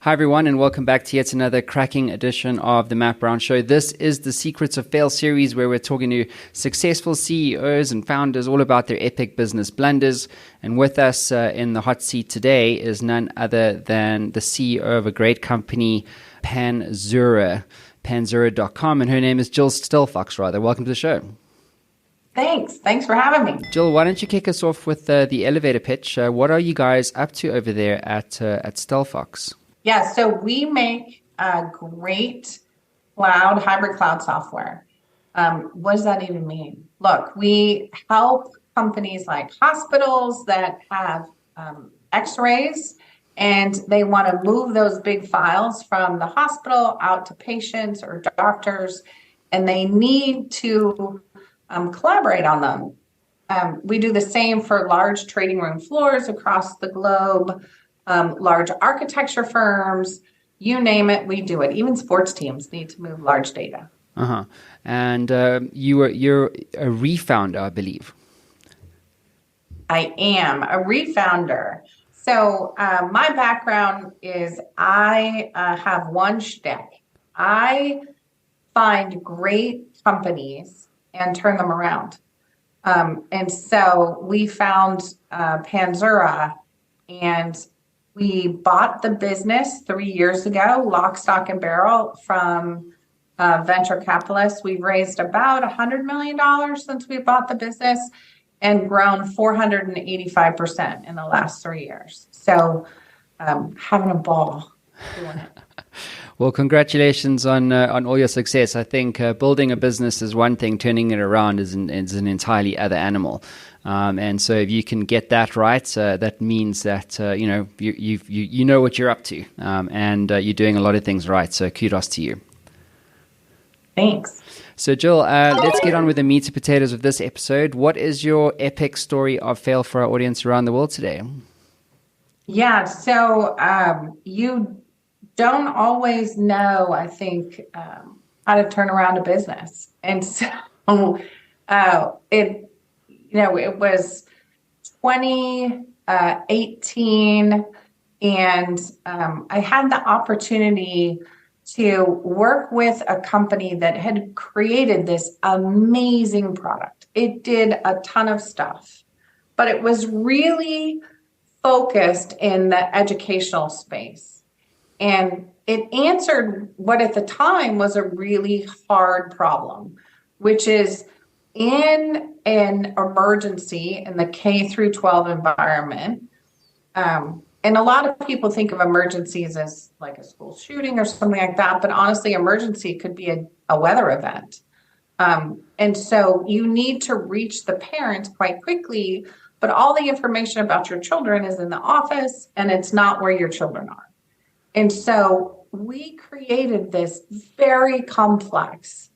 Hi, everyone, and welcome back to yet another cracking edition of the Matt Brown Show. This is the Secrets of Fail series where we're talking to successful CEOs and founders all about their epic business blunders. And with us in the hot seat today is none other than the CEO of a great company, Panzura, Panzura.com. And her name is Jill Stelfox, rather. Welcome to the show. Thanks for having me. Jill, why don't you kick us off with the elevator pitch? What are you guys up to over there at Stelfox? Yeah, so we make great hybrid cloud software. What does that even mean? Look, we help companies like hospitals that have x-rays and they want to move those big files from the hospital out to patients or doctors, and they need to collaborate on them. We do the same for large trading room floors across the globe. Large architecture firms, you name it, we do it. Even sports teams need to move large data. And you're a refounder, I believe. I am a refounder. So my background is I have one shtick. I find great companies and turn them around. And so we found Panzura, and we bought the business 3 years ago, lock, stock, and barrel, from venture capitalists. We've raised about $100 million since we bought the business and grown 485% in the last 3 years. So having a ball doing it. Well, congratulations on all your success. I think building a business is one thing, turning it around is an entirely other animal. And so if you can get that right, that means that you know what you're up to, and you're doing a lot of things right. So kudos to you. Thanks. So Jill, let's get on with the meat and potatoes of this episode. What is your epic story of fail for our audience around the world today? Yeah, so you don't always know, I think, how to turn around a business. And so it was 2018, and I had the opportunity to work with a company that had created this amazing product. It did a ton of stuff, but it was really focused in the educational space. And it answered what at the time was a really hard problem, which is in an emergency in the K through 12 environment. And a lot of people think of emergencies as like a school shooting or something like that, but honestly, emergency could be a weather event. And so you need to reach the parents quite quickly, but all the information about your children is in the office and it's not where your children are. And so we created this very complex,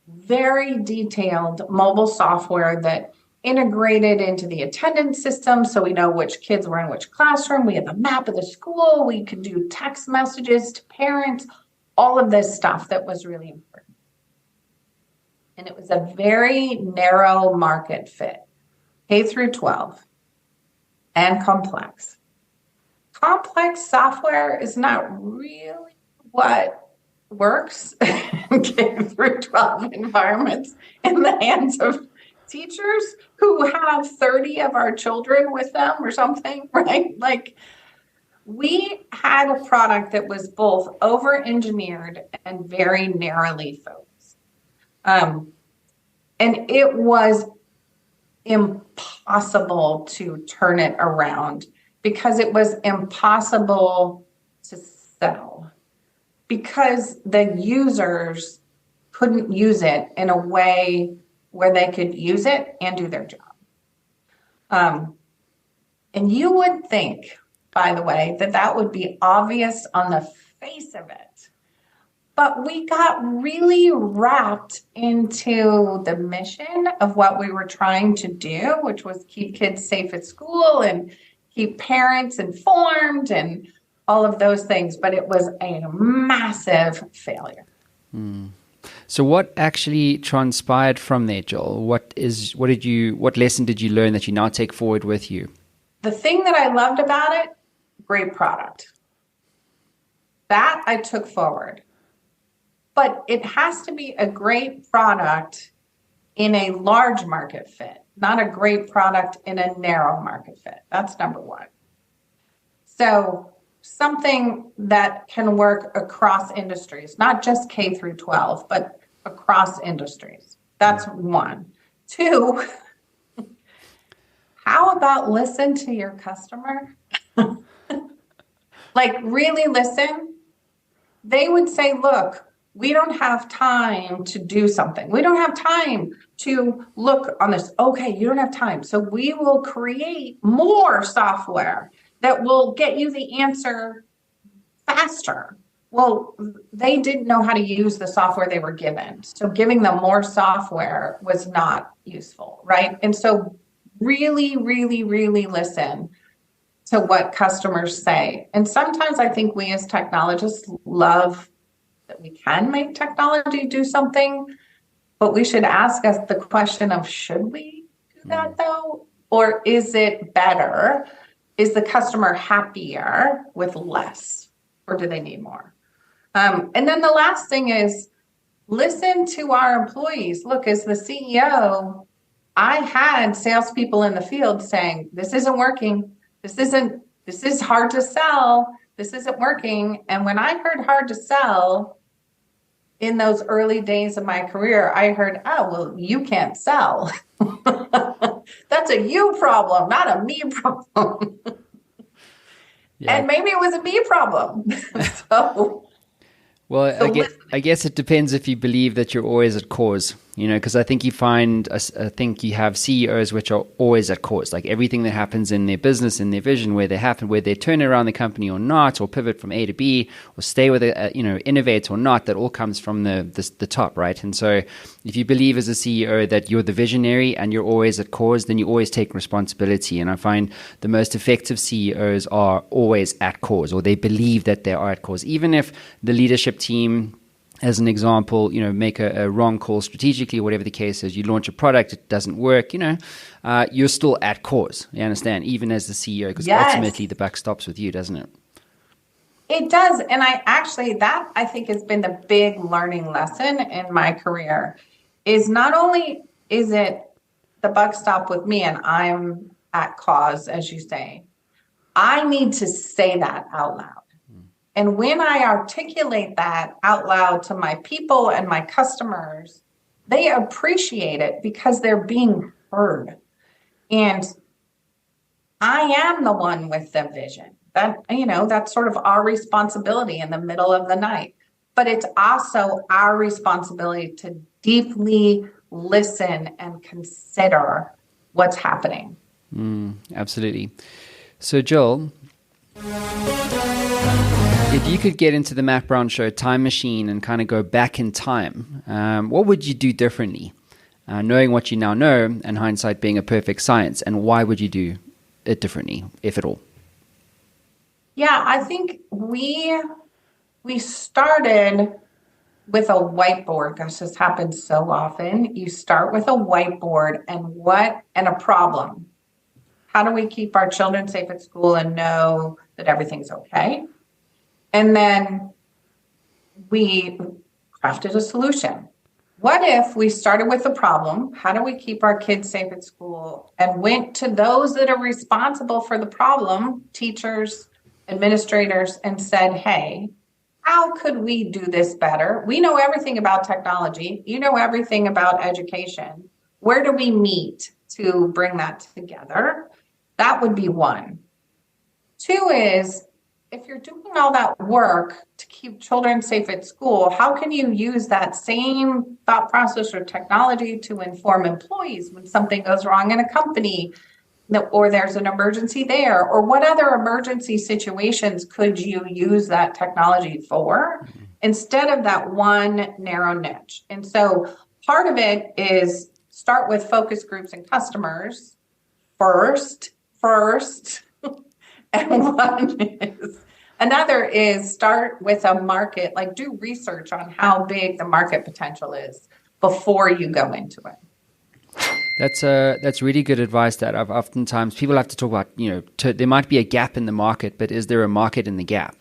very detailed mobile software that integrated into the attendance system, so we know which kids were in which classroom. We had the map of the school. We could do text messages to parents, all of this stuff that was really important. And it was a very narrow market fit, K through 12, and complex. Complex software is not really what works in K through 12 environments in the hands of teachers who have 30 of our children with them or something, right? Like, we had a product that was both over-engineered and very narrowly focused. And it was impossible to turn it around because it was impossible to sell, because the users couldn't use it in a way where they could use it and do their job. And you would think, by the way, that would be obvious on the face of it. But we got really wrapped into the mission of what we were trying to do, which was keep kids safe at school and keep parents informed and all of those things. But it was a massive failure. So what actually transpired from there, Jill? What lesson did you learn that you now take forward with you? The thing that I loved about it, great product. That I took forward. But it has to be a great product in a large market fit, not a great product in a narrow market fit. That's number one. So something that can work across industries, not just K through 12, but across industries. That's one. Two, how about listen to your customer? Like really listen. They would say, look, we don't have time to do something. We don't have time to look on this. Okay, you don't have time. So we will create more software that will get you the answer faster. Well, they didn't know how to use the software they were given. So giving them more software was not useful, right? And so really, really, really listen to what customers say. And sometimes I think we as technologists love that we can make technology do something, but we should ask us the question of, should we do that though? Or is it better? Is the customer happier with less, or do they need more? And then the last thing is listen to our employees. Look, as the CEO, I had salespeople in the field saying, this isn't working. This is hard to sell. This isn't working. And when I heard hard to sell in those early days of my career, I heard, oh, well, you can't sell. That's a you problem, not a me problem. Yeah. And maybe it was a me problem. I guess it depends if you believe that you're always at cause, because I think you have CEOs which are always at cause, like everything that happens in their business, in their vision, where they turn around the company or not, or pivot from A to B, or stay with it, innovate or not, that all comes from the top, right? And so if you believe as a CEO that you're the visionary and you're always at cause, then you always take responsibility. And I find the most effective CEOs are always at cause, or they believe that they are at cause, even if the leadership team, as an example, make a wrong call strategically, whatever the case is. You launch a product, it doesn't work, you're still at cause. You understand? Even as the CEO, because ultimately the buck stops with you, doesn't it? It does. And that I think has been the big learning lesson in my career, is not only is it the buck stop with me and I'm at cause, as you say, I need to say that out loud. And when I articulate that out loud to my people and my customers, they appreciate it because they're being heard. And I am the one with the vision. That's sort of our responsibility in the middle of the night. But it's also our responsibility to deeply listen and consider what's happening. Absolutely. So, Jill, if you could get into the Matt Brown Show time machine and kind of go back in time, what would you do differently? Knowing what you now know, and hindsight being a perfect science, and why would you do it differently, if at all? Yeah, I think we started with a whiteboard. Gosh, this happens so often. You start with a whiteboard and a problem. How do we keep our children safe at school and know that everything's okay? And then we crafted a solution. What if we started with a problem? How do we keep our kids safe at school? And went to those that are responsible for the problem, teachers, administrators, and said, hey, how could we do this better? We know everything about technology. You know everything about education. Where do we meet to bring that together? That would be one. Two is, if you're doing all that work to keep children safe at school, how can you use that same thought process or technology to inform employees when something goes wrong in a company, or there's an emergency there? Or what other emergency situations could you use that technology for instead of that one narrow niche? And so part of it is start with focus groups and customers first. And another is start with a market, like do research on how big the market potential is before you go into it. That's really good advice. That oftentimes people have to talk about, there might be a gap in the market, but is there a market in the gap?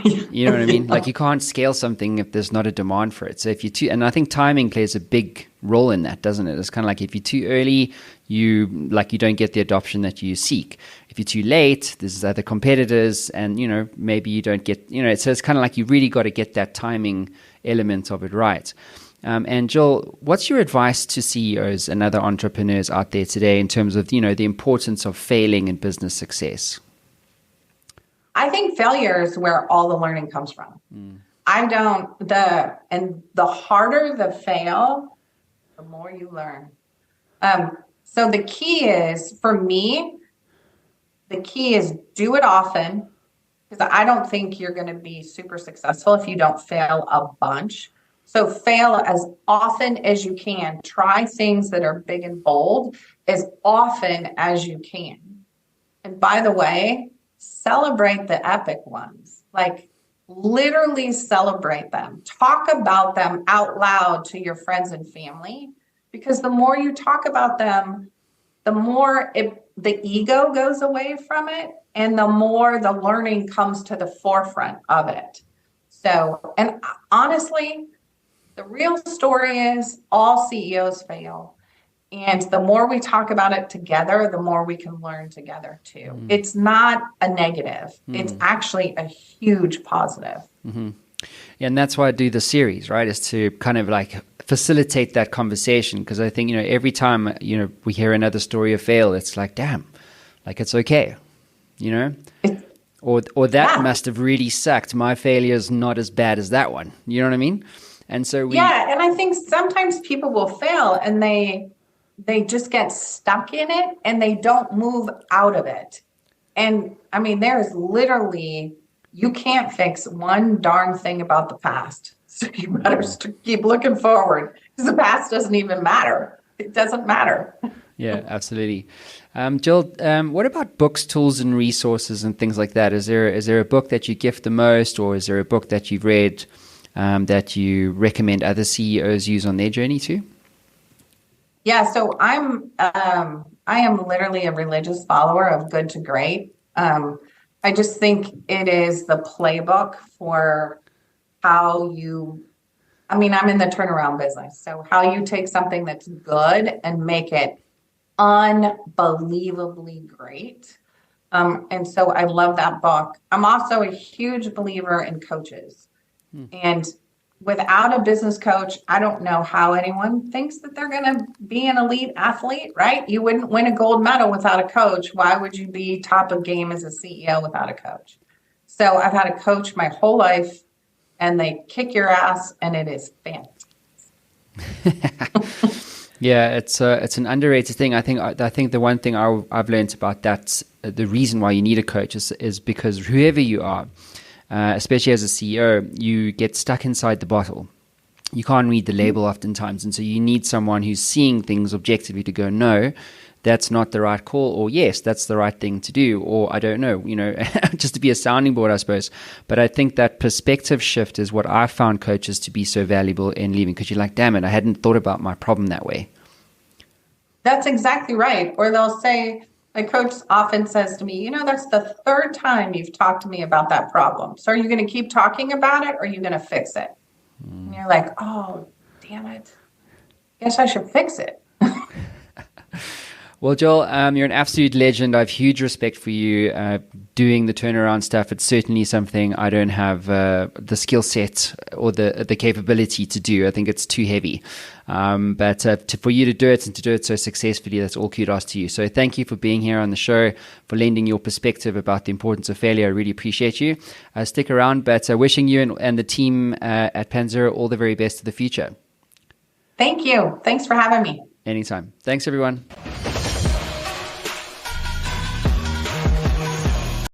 You know what I mean? Like you can't scale something if there's not a demand for it. So if you're too, and I think timing plays a big role in that, doesn't it? It's kind of like if you're too early, you don't get the adoption that you seek. If you're too late, there's other competitors, and maybe you don't get, so it's kind of like you really got to get that timing element of it right. And Jill, what's your advice to CEOs and other entrepreneurs out there today in terms of, the importance of failing in business success? I think failure is where all the learning comes from. The harder the fail, the more you learn. So the key is, for me, do it often, because I don't think you're going to be super successful if you don't fail a bunch. So fail as often as you can. Try things that are big and bold as often as you can. And by the way, celebrate the epic ones. Like literally celebrate them. Talk about them out loud to your friends and family, because the more you talk about them, the more the ego goes away from it, and the more the learning comes to the forefront of it. So, and honestly, the real story is all CEOs fail. And the more we talk about it together, the more we can learn together too. It's not a negative. It's actually a huge positive. Yeah, and that's why I do the series, right? Is to kind of like facilitate that conversation. Because I think, every time, we hear another story of fail, it's like, damn, like it's okay, or that must have really sucked. My failure is not as bad as that one. You know what I mean? And so and I think sometimes people will fail and they just get stuck in it and they don't move out of it. And I mean, there's literally, you can't fix one darn thing about the past. So you better keep looking forward, because the past doesn't even matter. It doesn't matter. Yeah, absolutely. Jill, what about books, tools, and resources and things like that? Is there a book that you gift the most, or is there a book that you've read that you recommend other CEOs use on their journey too? Yeah, so I am literally a religious follower of Good to Great. I just think it is the playbook for how I'm in the turnaround business. So how you take something that's good and make it unbelievably great. And so I love that book. I'm also a huge believer in coaches. And without a business coach, I don't know how anyone thinks that they're going to be an elite athlete, right? You wouldn't win a gold medal without a coach. Why would you be top of game as a CEO without a coach? So I've had a coach my whole life, and they kick your ass, and it is fantastic. Yeah, it's an underrated thing. I think the one thing I've learned about that, the reason why you need a coach is because whoever you are, especially as a CEO, you get stuck inside the bottle. You can't read the label oftentimes, and so you need someone who's seeing things objectively to go, no, that's not the right call, or yes, that's the right thing to do, or I don't know, just to be a sounding board, I suppose. But I think that perspective shift is what I found coaches to be so valuable in leaving, because you're like, damn it, I hadn't thought about my problem that way. That's exactly right. Or they'll say, my coach often says to me, that's the third time you've talked to me about that problem. So are you going to keep talking about it, or are you going to fix it? And you're like, oh, damn it. Guess I should fix it. Well, Joel, you're an absolute legend. I have huge respect for you doing the turnaround stuff. It's certainly something I don't have the skill set or the capability to do. I think it's too heavy. But for you to do it and to do it so successfully, that's all kudos to you. So thank you for being here on the show, for lending your perspective about the importance of failure. I really appreciate you. Stick around, but wishing you and the team at Panzura all the very best for the future. Thank you. Thanks for having me. Anytime. Thanks, everyone.